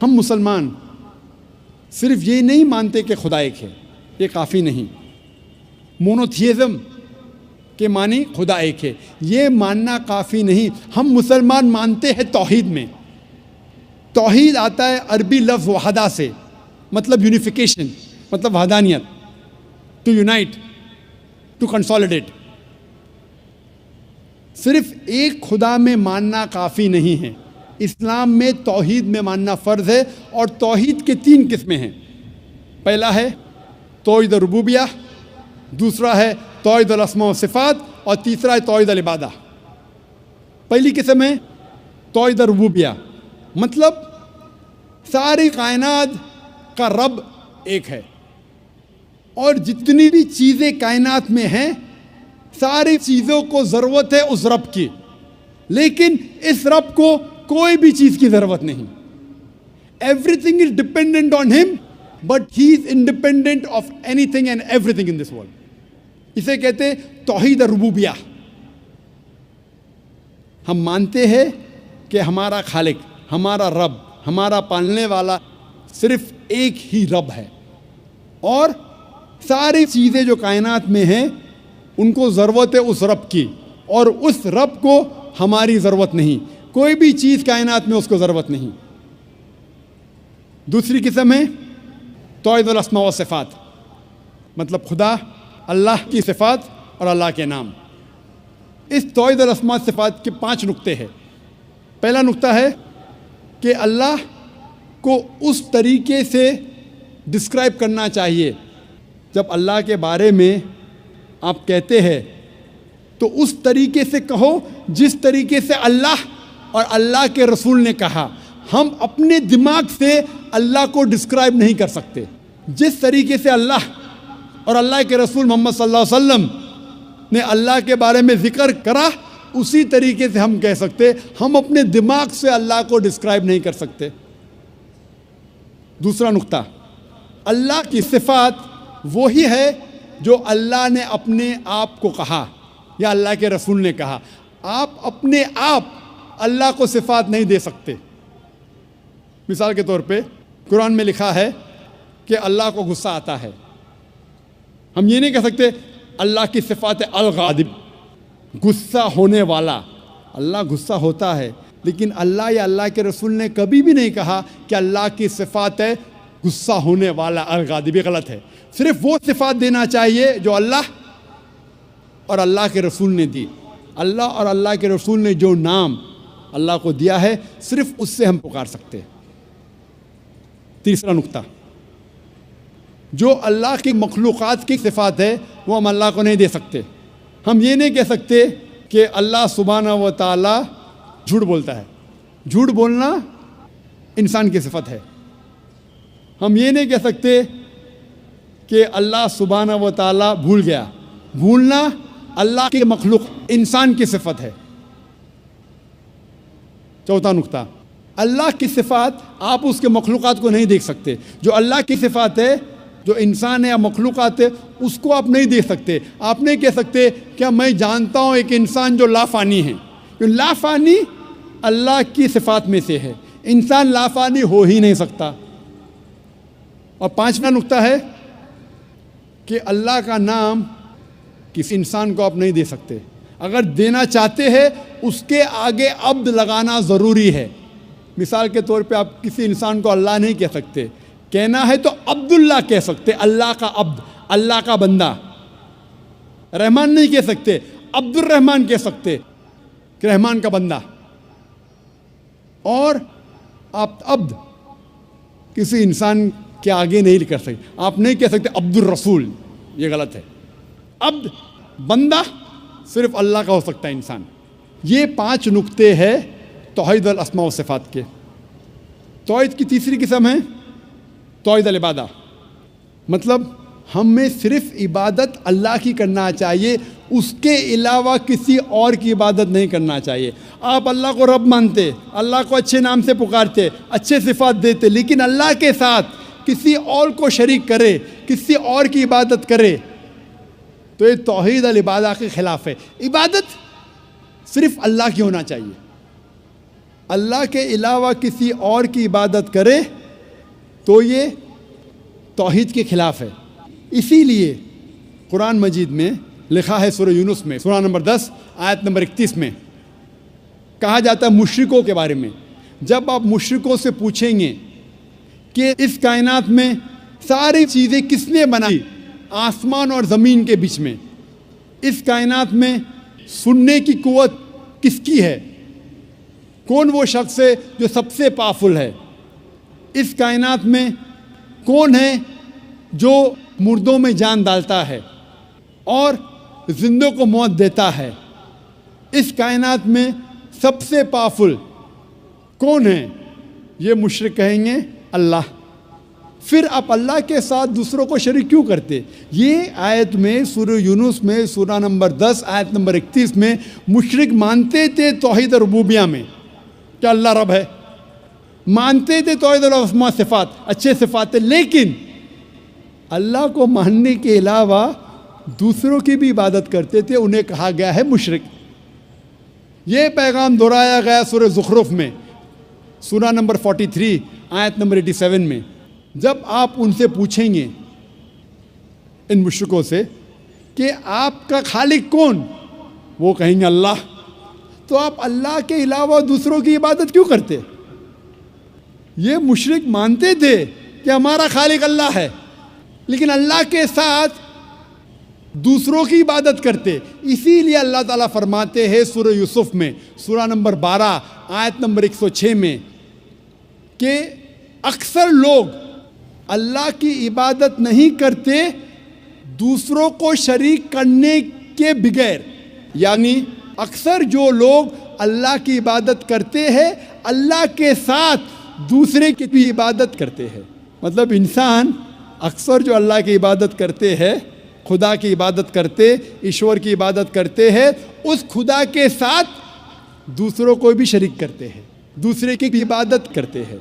ہم مسلمان صرف یہ نہیں مانتے کہ خدا ایک ہے، یہ کافی نہیں۔ مونوتھیزم کے معنی خدا ایک ہے، یہ ماننا کافی نہیں۔ ہم مسلمان مانتے ہیں توحید میں۔ توحید آتا ہے عربی لفظ وحدہ سے، مطلب یونیفیکیشن، مطلب وحدانیت، ٹو یونائٹ، ٹو کنسالیڈیٹ۔ صرف ایک خدا میں ماننا کافی نہیں ہے۔ اسلام میں توحید میں ماننا فرض ہے، اور توحید کے 3 قسمیں ہیں۔ پہلا ہے توحید ربوبیہ، دوسرا ہے توحید الاسماء و صفات، اور تیسرا ہے توحید العبادہ۔ پہلی قسم ہے توحید ربوبیہ، مطلب ساری کائنات کا رب ایک ہے، اور جتنی بھی چیزیں کائنات میں ہیں ساری چیزوں کو ضرورت ہے اس رب کی، لیکن اس رب کو کوئی بھی چیز کی ضرورت نہیں۔ Everything is dependent on ہم، but he is independent of anything and everything in this world. اسے کہتے ہیں توحید ربوبیہ۔ ہم مانتے ہیں کہ ہمارا خالق، ہمارا رب، ہمارا پالنے والا صرف ایک ہی رب ہے، اور ساری چیزیں جو کائنات میں ہیں ان کو ضرورت ہے اس رب کی، اور اس رب کو ہماری ضرورت نہیں۔ کوئی بھی چیز کائنات میں اس کو ضرورت نہیں۔ دوسری قسم ہے توحید الاسماء و صفات، مطلب خدا، اللہ کی صفات اور اللہ کے نام۔ اس توحید الاسماء و صفات کے 5 نقطے ہیں۔ پہلا نقطہ ہے کہ اللہ کو اس طریقے سے ڈسکرائب کرنا چاہیے، جب اللہ کے بارے میں آپ کہتے ہیں تو اس طریقے سے کہو جس طریقے سے اللہ اور اللہ کے رسول نے کہا۔ ہم اپنے دماغ سے اللہ کو ڈسکرائب نہیں کر سکتے۔ جس طریقے سے اللہ اور اللہ کے رسول محمد صلی اللہ علیہ وسلم نے اللہ کے بارے میں ذکر کرا، اسی طریقے سے ہم کہہ سکتے۔ ہم اپنے دماغ سے اللہ کو ڈسکرائب نہیں کر سکتے۔ دوسرا نقطہ، اللہ کی صفات وہی ہے جو اللہ نے اپنے آپ کو کہا یا اللہ کے رسول نے کہا۔ آپ اپنے آپ اللہ کو صفات نہیں دے سکتے۔ مثال کے طور پہ قرآن میں لکھا ہے کہ اللہ کو غصہ آتا ہے۔ ہم یہ نہیں کہہ سکتے اللہ کی صفات الغاضب، غصہ ہونے والا۔ اللہ غصہ ہوتا ہے، لیکن اللہ یا اللہ کے رسول نے کبھی بھی نہیں کہا کہ اللہ کی صفات ہے غصہ ہونے والا، الغاضب۔ یہ غلط ہے۔ صرف وہ صفات دینا چاہیے جو اللہ اور اللہ کے رسول نے دی۔ اللہ اور اللہ کے رسول نے جو نام اللہ کو دیا ہے، صرف اس سے ہم پکار سکتے ہیں۔ تیسرا نقطہ، جو اللہ کی مخلوقات کی صفات ہے وہ ہم اللہ کو نہیں دے سکتے۔ ہم یہ نہیں کہہ سکتے کہ اللہ سبحانہ و تعالی جھوٹ بولتا ہے۔ جھوٹ بولنا انسان کی صفت ہے۔ ہم یہ نہیں کہہ سکتے کہ اللہ سبحانہ و تعالی بھول گیا۔ بھولنا اللہ کی مخلوق انسان کی صفت ہے۔ چوتھا نقطہ، اللہ کی صفات آپ اس کے مخلوقات کو نہیں دیکھ سکتے۔ جو اللہ کی صفات ہے، جو انسان ہے یا مخلوقات ہے، اس کو آپ نہیں دیکھ سکتے۔ آپ نہیں کہہ سکتے کیا میں جانتا ہوں ایک انسان جو لافانی ہے۔ لافانی اللہ کی صفات میں سے ہے، انسان لافانی ہو ہی نہیں سکتا۔ اور پانچواں نقطہ ہے کہ اللہ کا نام کسی انسان کو آپ نہیں دے سکتے۔ اگر دینا چاہتے ہیں اس کے آگے عبد لگانا ضروری ہے۔ مثال کے طور پہ آپ کسی انسان کو اللہ نہیں کہہ سکتے، کہنا ہے تو عبداللہ کہہ سکتے، اللہ کا عبد، اللہ کا بندہ۔ رحمان نہیں کہہ سکتے، عبد الرحمان کہہ سکتے کہ رحمان کا بندہ۔ اور آپ عبد کسی انسان کے آگے نہیں کر سکتے، آپ نہیں کہہ سکتے عبد الرسول، یہ غلط ہے۔ عبد بندہ صرف اللہ کا ہو سکتا ہے انسان۔ یہ 5 نقطے ہیں توحید الاسماء و صفات کے۔ توحید کی تیسری قسم ہے توحید العبادہ، مطلب ہمیں صرف عبادت اللہ کی کرنا چاہیے، اس کے علاوہ کسی اور کی عبادت نہیں کرنا چاہیے۔ آپ اللہ کو رب مانتے، اللہ کو اچھے نام سے پکارتے، اچھے صفات دیتے، لیکن اللہ کے ساتھ کسی اور کو شریک کرے، کسی اور کی عبادت کرے تو یہ توحید العبادہ کے خلاف ہے۔ عبادت صرف اللہ کی ہونا چاہیے۔ اللہ کے علاوہ کسی اور کی عبادت کرے تو یہ توحید کے خلاف ہے۔ اسی لیے قرآن مجید میں لکھا ہے سورہ یونس میں سورہ نمبر 10 آیت نمبر 31 میں کہا جاتا ہے مشرکوں کے بارے میں، جب آپ مشرکوں سے پوچھیں گے کہ اس کائنات میں ساری چیزیں کس نے بنائی، آسمان اور زمین کے بیچ میں، اس کائنات میں سننے کی قوت کس کی ہے، کون وہ شخص ہے جو سب سے پاورفل ہے، اس کائنات میں کون ہے جو مردوں میں جان ڈالتا ہے اور زندوں کو موت دیتا ہے، اس کائنات میں سب سے پاورفل کون ہے، یہ مشرک کہیں گے اللہ۔ پھر آپ اللہ کے ساتھ دوسروں کو شریک کیوں کرتے؟ یہ آیت میں سورہ یونس میں سورہ نمبر 10 آیت نمبر 31 میں مشرک مانتے تھے توحید ربوبیہ میں کہ اللہ رب ہے، مانتے تھے توحید الاسماء صفات، اچھے صفات، لیکن اللہ کو ماننے کے علاوہ دوسروں کی بھی عبادت کرتے تھے، انہیں کہا گیا ہے مشرک۔ یہ پیغام دہرایا گیا سورہ زخرف میں سورہ نمبر 43 آیت نمبر 87 میں، جب آپ ان سے پوچھیں گے ان مشرکوں سے کہ آپ کا خالق کون، وہ کہیں گے اللہ، تو آپ اللہ کے علاوہ دوسروں کی عبادت کیوں کرتے؟ یہ مشرک مانتے تھے کہ ہمارا خالق اللہ ہے، لیکن اللہ کے ساتھ دوسروں کی عبادت کرتے۔ اسی لیے اللہ تعالیٰ فرماتے ہیں سورہ یوسف میں سورہ نمبر 12 آیت نمبر 106 میں کہ اکثر لوگ اللہ کی عبادت نہیں کرتے دوسروں کو شریک کرنے کے بغیر، یعنی اکثر جو لوگ اللہ کی عبادت کرتے ہیں اللہ کے ساتھ دوسرے کی بھی عبادت کرتے ہیں۔ مطلب انسان اکثر جو اللہ کی عبادت کرتے ہیں، خدا کی عبادت کرتے، ایشور کی عبادت کرتے ہیں، اس خدا کے ساتھ دوسروں کو بھی شریک کرتے ہیں، دوسرے کی بھی عبادت کرتے ہیں۔